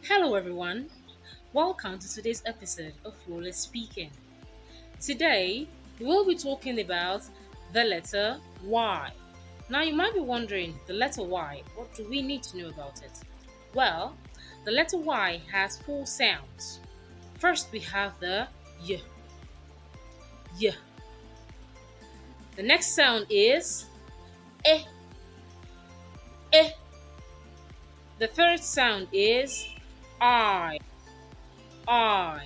Hello, everyone. Welcome to today's episode of Flawless Speaking. Today, we will be talking about the letter Y. Now, you might be wondering the letter Y, what do we need to know about it? Well, the letter Y has four sounds. First, we have the Y. Y. The next sound is E. E. The third sound is I. I.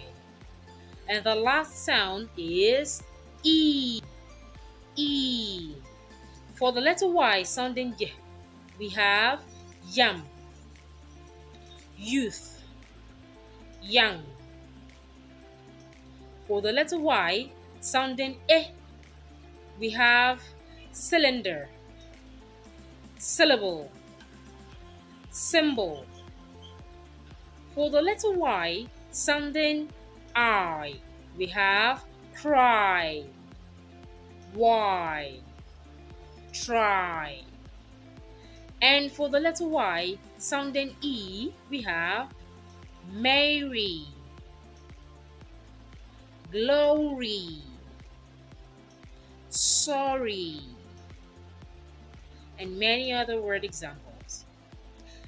And the last sound is E. E. For the letter Y sounding Y, we have yam, youth, young. For the letter Y sounding E, we have cylinder, syllable, symbol. For the letter Y sounding I, we have cry, Y, try. And for the letter Y sounding E, we have Mary, glory, sorry, and many other word examples.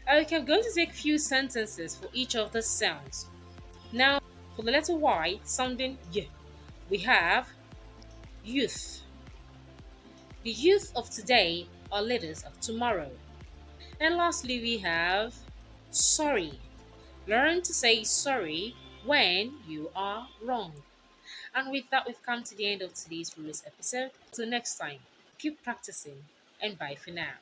Okay, I'm going to take few sentences for each of the sounds. Now, for the letter Y sounding Y, we have youth. The youth of today are leaders of tomorrow. And lastly, we have sorry. Learn to say sorry when you are wrong. And with that, we've come to the end of today's release episode. Till next time, keep practicing and bye for now.